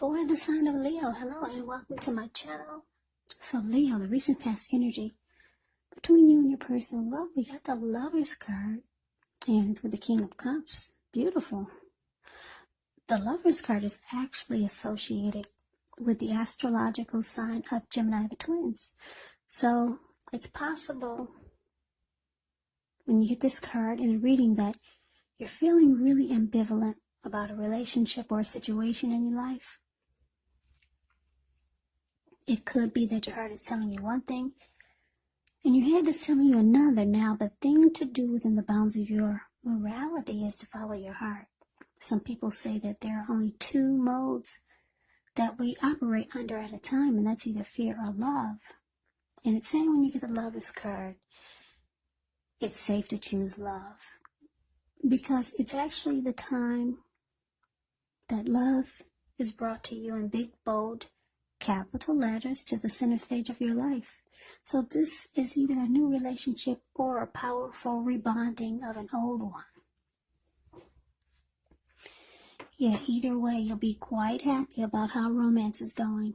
For the sign of Leo, hello and welcome to my channel. So Leo, the recent past energy between you and your person. Well, we got the Lover's card and it's with the King of Cups. Beautiful. The Lover's card is actually associated with the astrological sign of Gemini, the twins. So it's possible when you get this card in a reading that you're feeling really ambivalent about a relationship or a situation in your life. It could be that your heart is telling you one thing and your head is telling you another. Now, the thing to do within the bounds of your morality is to follow your heart. Some people say that there are only two modes that we operate under at a time, and that's either fear or love. And it's saying when you get the Lover's card, it's safe to choose love, because it's actually the time that love is brought to you in big, bold, capital letters to the center stage of your life. So this is either a new relationship or a powerful rebonding of an old one. Yeah, either way, you'll be quite happy about how romance is going.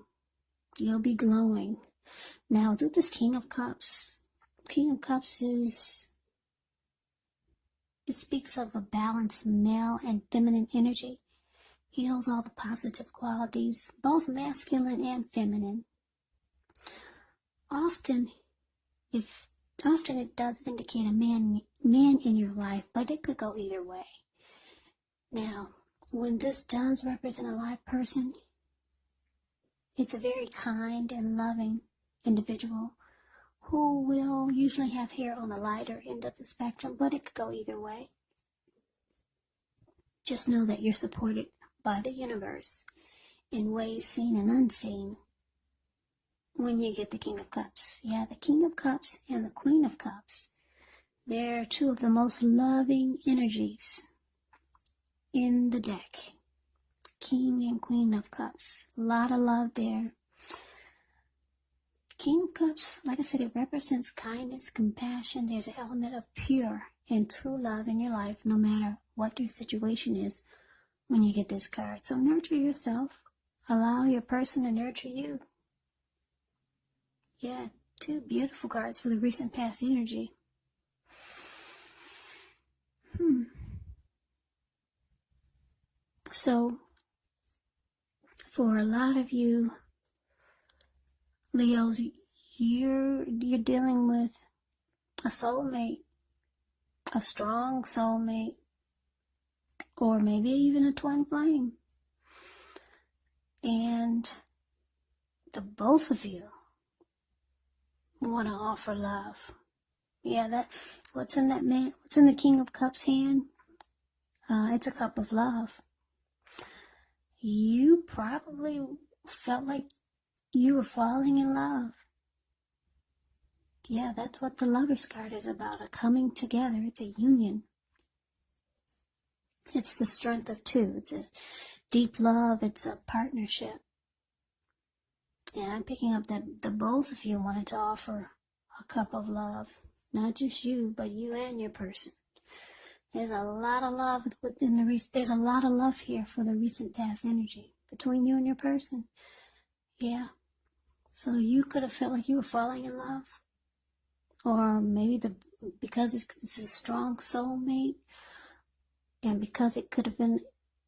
You'll be glowing. Now, with this King of Cups, it speaks of a balanced male and feminine energy. He holds all the positive qualities, both masculine and feminine. Often it does indicate a man in your life, but it could go either way. Now, when this does represent a live person, it's a very kind and loving individual who will usually have hair on the lighter end of the spectrum, but it could go either way. Just know that you're supported by the universe in ways seen and unseen when you get the King of Cups. Yeah, the King of Cups and the Queen of Cups, they're two of the most loving energies in the deck. King and Queen of Cups, a lot of love there. King of Cups, like I said, it represents kindness, compassion. There's an element of pure and true love in your life, no matter what your situation is when you get this card. So nurture yourself. Allow your person to nurture you. Yeah, two beautiful cards for the recent past energy. So, for a lot of you Leos, you're dealing with a soulmate, a strong soulmate, or maybe even a twin flame. And the both of you want to offer love. Yeah, what's in the King of Cups hand? It's a cup of love. You probably felt like you were falling in love. Yeah, that's what the Lover's card is about, a coming together. It's a union. It's the strength of two. It's a deep love. It's a partnership. And I'm picking up that the both of you wanted to offer a cup of love. Not just you, but you and your person. There's a lot of love there's a lot of love here for the recent past energy between you and your person. Yeah. So you could have felt like you were falling in love. Or maybe because it's a strong soulmate, and because it could have been,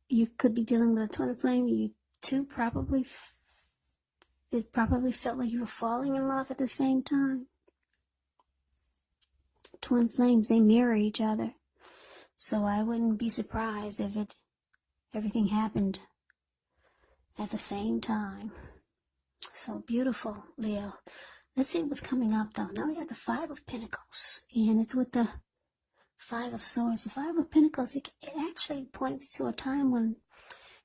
you could be dealing with a twin flame, you two probably felt like you were falling in love at the same time. Twin flames, they mirror each other. So I wouldn't be surprised if everything happened at the same time. So beautiful, Leo. Let's see what's coming up, though. Now we got the Five of Pentacles, and it's with the Five of Swords. The Five of Pentacles, it actually points to a time when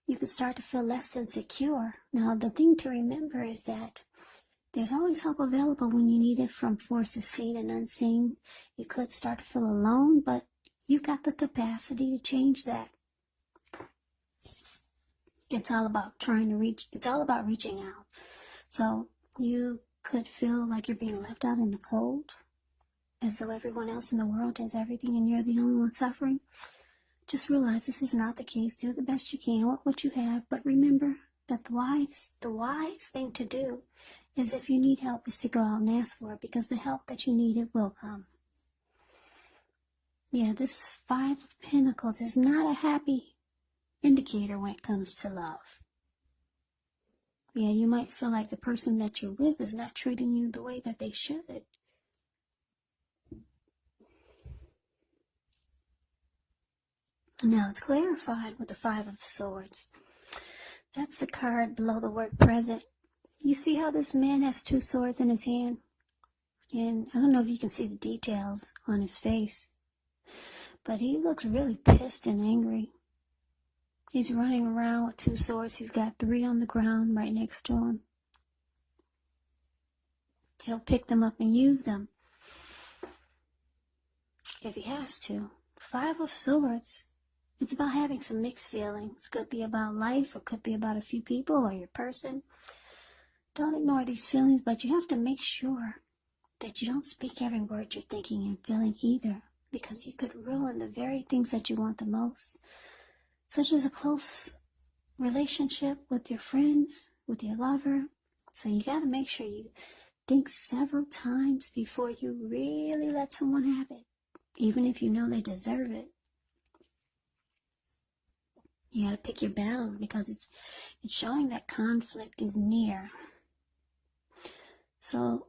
you could start to feel less than secure. Now, the thing to remember is that there's always help available when you need it from forces seen and unseen. You could start to feel alone, but you've got the capacity to change that. It's all about reaching out. So you could feel like you're being left out in the cold, as though everyone else in the world has everything and you're the only one suffering. Just realize this is not the case. Do the best you can with what you have, but remember that the wise thing to do is, if you need help, is to go out and ask for it, because the help that you need, it will come. Yeah, this Five of Pentacles is not a happy indicator when it comes to love. Yeah, you might feel like the person that you're with is not treating you the way that they should. Now it's clarified with the Five of Swords. That's the card below the word present. You see how this man has two swords in his hand? And I don't know if you can see the details on his face, but he looks really pissed and angry. He's running around with two swords. He's got three on the ground right next to him. He'll pick them up and use them if he has to. Five of Swords. It's about having some mixed feelings. Could be about life, or could be about a few people or your person. Don't ignore these feelings, but you have to make sure that you don't speak every word you're thinking and feeling either, because you could ruin the very things that you want the most, such as a close relationship with your friends, with your lover. So you got to make sure you think several times before you really let someone have it, even if you know they deserve it. You got to pick your battles, because it's showing that conflict is near. So,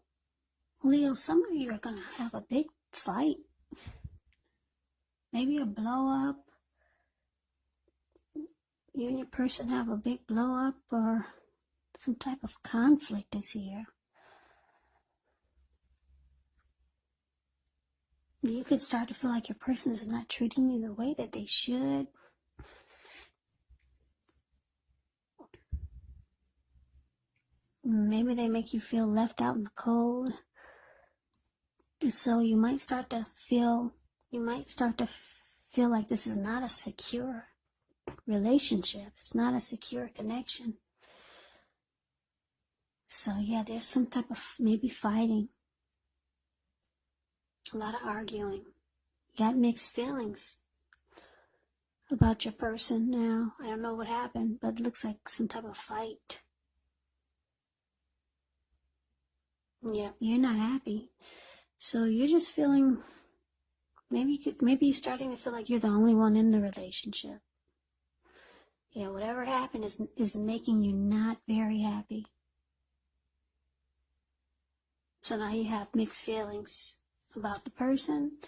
Leo, some of you are going to have a big fight. Maybe a blow up. You and your person have a big blow up, or some type of conflict is here. You could start to feel like your person is not treating you the way that they should. Maybe they make you feel left out in the cold. And so you might start to feel like this is not a secure relationship. It's not a secure connection. So yeah, there's some type of maybe fighting. A lot of arguing. You got mixed feelings about your person now. I don't know what happened, but it looks like some type of fight. Yeah, you're not happy. So you're just feeling, maybe you're starting to feel like you're the only one in the relationship. Yeah, whatever happened is making you not very happy. So now you have mixed feelings about the person,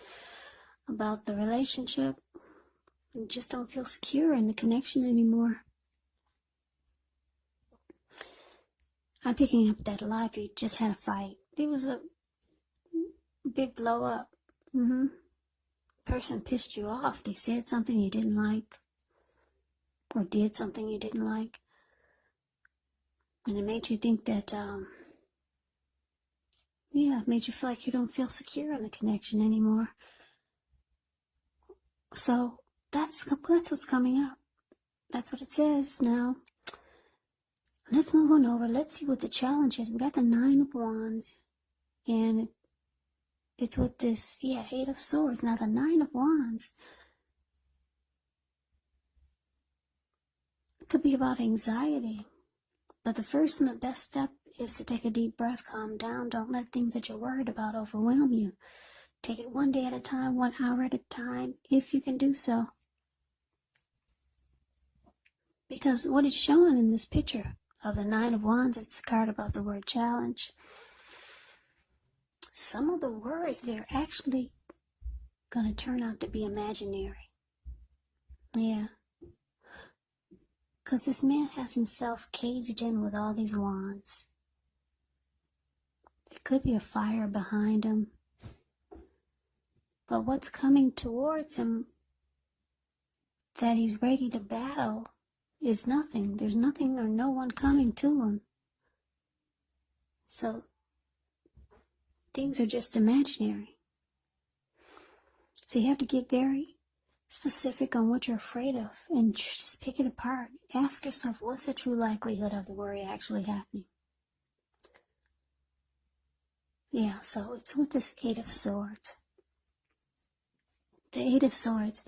about the relationship. You just don't feel secure in the connection anymore. I'm picking up that a lot of you just had a fight. It was a big blow up. Person pissed you off. They said something you didn't like, or did something you didn't like, and it made you think that, it made you feel like you don't feel secure in the connection anymore. So that's what's coming up. That's what it says. Now, let's move on over. Let's see what the challenge is. We got the Nine of Wands, and it's with this, Eight of Swords. Now, the Nine of Wands could be about anxiety, but the first and the best step is to take a deep breath, calm down. Don't let things that you're worried about overwhelm you. Take it one day at a time, 1 hour at a time, if you can do so. Because what is shown in this picture of the Nine of Wands, it's the card above the word challenge. Some of the words, they're actually going to turn out to be imaginary. Yeah. Because this man has himself caged in with all these wands. There could be a fire behind him. But what's coming towards him that he's ready to battle is nothing. There's nothing or no one coming to him. So things are just imaginary. So you have to get very specific on what you're afraid of and just pick it apart. Ask yourself, what's the true likelihood of the worry actually happening? Yeah, so it's with this Eight of Swords. The Eight of Swords,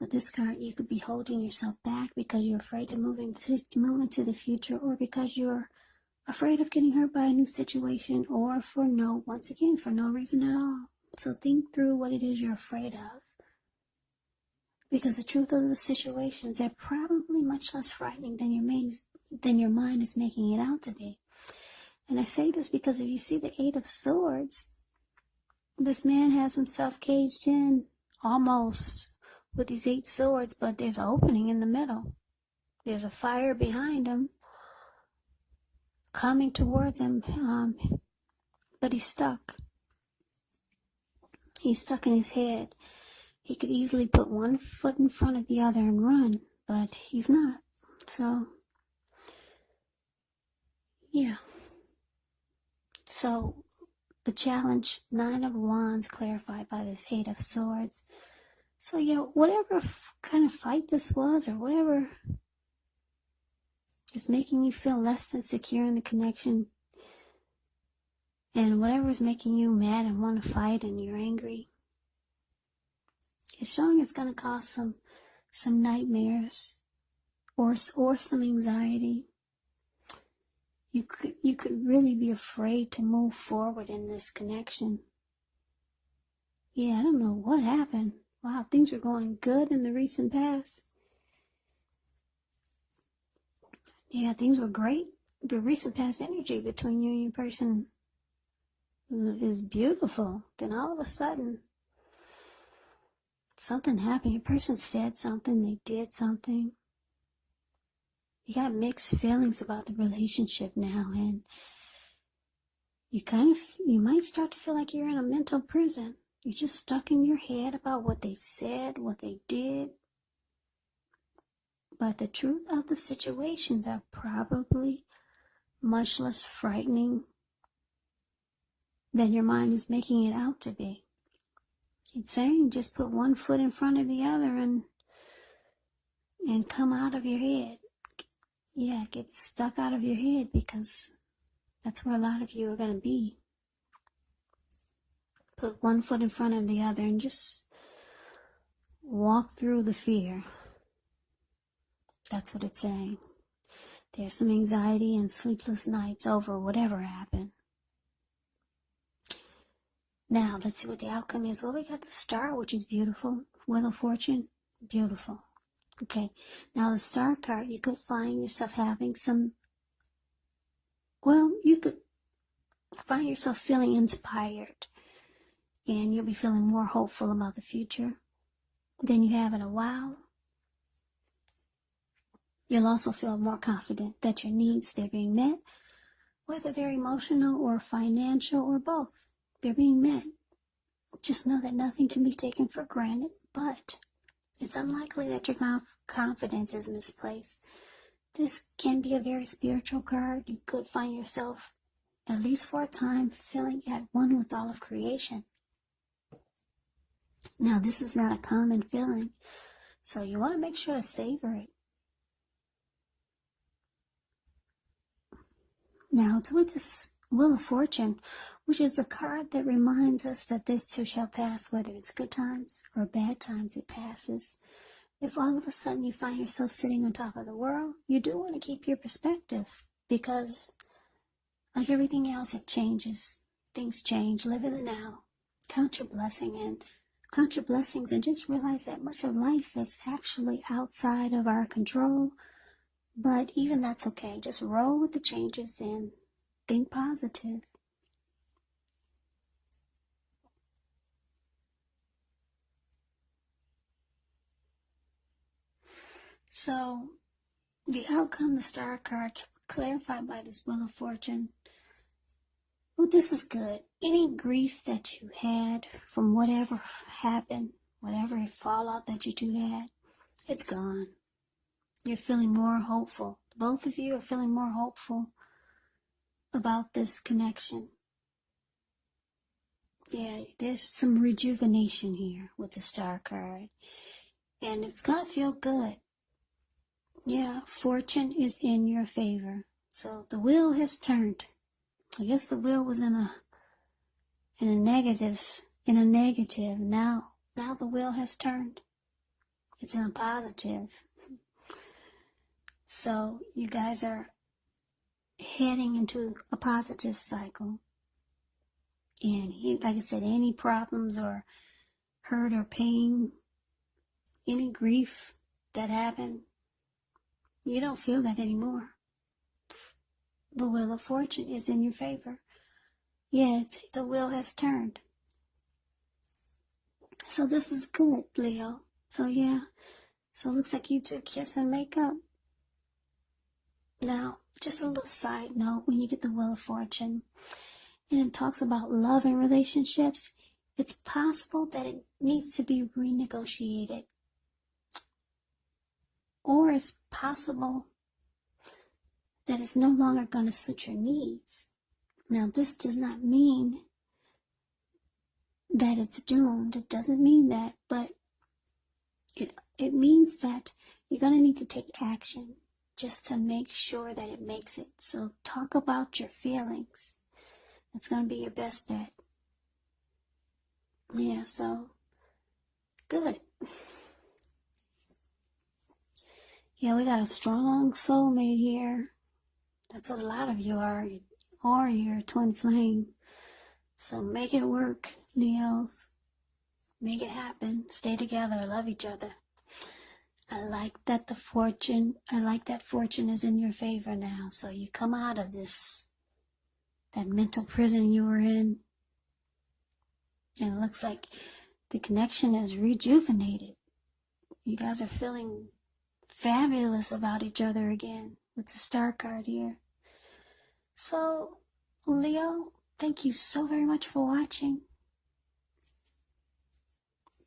With this card, you could be holding yourself back because you're afraid to move into the future, or because you're afraid of getting hurt by a new situation, or once again, for no reason at all. So think through what it is you're afraid of. Because the truth of the situations, they're probably much less frightening than your mind is making it out to be. And I say this because if you see the Eight of Swords, this man has himself caged in almost with these 8 swords, but there's an opening in the middle. There's a fire behind him coming towards him, but he's stuck. He's stuck in his head. He could easily put one foot in front of the other and run, but he's not. So, yeah. So, the challenge, 9 of Wands clarified by this 8 of Swords. So, yeah, whatever kind of fight this was, or whatever is making you feel less than secure in the connection, and whatever is making you mad and want to fight and you're angry, it's showing it's going to cause some nightmares or some anxiety. You could really be afraid to move forward in this connection. Yeah, I don't know what happened. Wow, things were going good in the recent past. Yeah, things were great. The recent past energy between you and your person is beautiful. Then all of a sudden, something happened. Your person said something, they did something. You got mixed feelings about the relationship now, and you might start to feel like you're in a mental prison. You're just stuck in your head about what they said, what they did. But the truth of the situations are probably much less frightening than your mind is making it out to be. It's saying just put one foot in front of the other and come out of your head. Yeah, get stuck out of your head, because that's where a lot of you are going to be. Put one foot in front of the other and just walk through the fear. That's what it's saying. There's some anxiety and sleepless nights over whatever happened. Now, let's see what the outcome is. Well, we got the Star, which is beautiful. Wheel of Fortune, beautiful. Okay, now the Star card, you could find yourself having you could find yourself feeling inspired, and you'll be feeling more hopeful about the future than you have in a while. You'll also feel more confident that your needs, they're being met, whether they're emotional or financial or both. They're being met. Just know that nothing can be taken for granted, but it's unlikely that your confidence is misplaced. This can be a very spiritual card. You could find yourself, at least for a time, feeling at one with all of creation. Now, this is not a common feeling, so you want to make sure to savor it. Now, it's with this Wheel of Fortune, which is a card that reminds us that this too shall pass, whether it's good times or bad times, it passes. If all of a sudden you find yourself sitting on top of the world, you do want to keep your perspective, because like everything else, it changes. Things change. Live in the now. Count your blessings, and just realize that much of life is actually outside of our control. But even that's okay. Just roll with the changes and think positive. So, the outcome, the Star card, clarified by this Wheel of Fortune. Well, this is good. Any grief that you had from whatever happened, whatever fallout that you two had, it's gone. You're feeling more hopeful. Both of you are feeling more hopeful about this connection. Yeah, there's some rejuvenation here with the Star card. And it's going to feel good. Yeah, fortune is in your favor. So the wheel has turned. I guess the wheel was in a negative. Now the wheel has turned. It's in a positive. So you guys are heading into a positive cycle. And like I said, any problems or hurt or pain, any grief that happened, you don't feel that anymore. The wheel of fortune is in your favor. Yeah, the wheel has turned. So this is good, Leo. So yeah, so it looks like you two kiss and make up. Now, just a little side note, when you get the wheel of fortune, and it talks about love and relationships, it's possible that it needs to be renegotiated. Or it's possible that it's no longer going to suit your needs. Now, this does not mean that it's doomed. It doesn't mean that, but it means that you're going to need to take action just to make sure that it makes it. So talk about your feelings. That's going to be your best bet. Yeah, so good. Yeah, we got a strong soulmate here. That's what a lot of you are, or you're a twin flame. So make it work, Leos. Make it happen. Stay together. Love each other. I like that fortune is in your favor now. So you come out of that mental prison you were in. And it looks like the connection is rejuvenated. You guys are feeling fabulous about each other again with the star card here. So, Leo, thank you so very much for watching.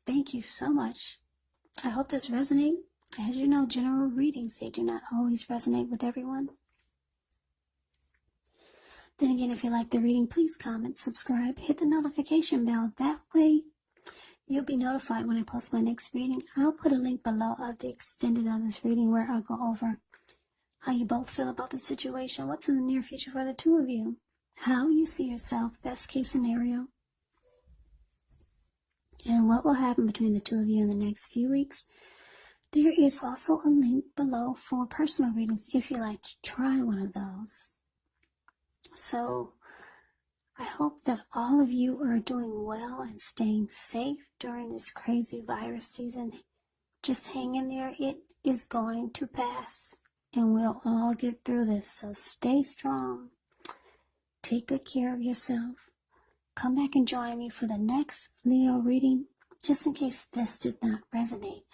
Thank you so much. I hope this resonates. As you know, general readings, they do not always resonate with everyone. Then again, if you like the reading, please comment, subscribe, hit the notification bell. That way, you'll be notified when I post my next reading. I'll put a link below of the extended of this reading where I'll go over how you both feel about the situation, what's in the near future for the two of you, how you see yourself, best case scenario, and what will happen between the two of you in the next few weeks. There is also a link below for personal readings if you like to try one of those. So I hope that all of you are doing well and staying safe during this crazy virus season. Just hang in there. It is going to pass, and we'll all get through this. So stay strong. Take good care of yourself. Come back and join me for the next Leo reading, just in case this did not resonate.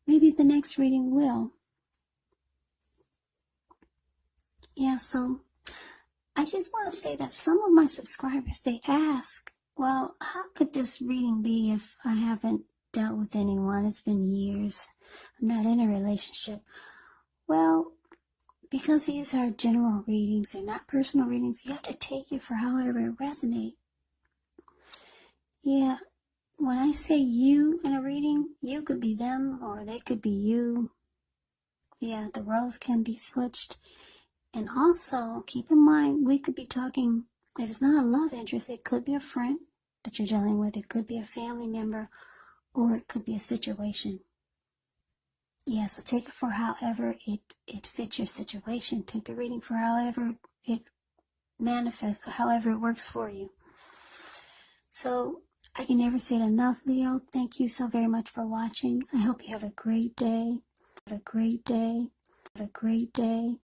Maybe the next reading will. Yeah, so I just want to say that some of my subscribers, they ask, well, how could this reading be if I haven't dealt with anyone? It's been years. I'm not in a relationship. Well, because these are general readings, they're not personal readings, you have to take it for however it resonates. Yeah, when I say you in a reading, you could be them or they could be you. Yeah, the roles can be switched. And also, keep in mind, we could be talking, if it's not a love interest, it could be a friend that you're dealing with, it could be a family member, or it could be a situation. Yeah, so take it for however it fits your situation. Take the reading for however it manifests, or however it works for you. So, I can never say it enough, Leo. Thank you so very much for watching. I hope you have a great day. Have a great day. Have a great day.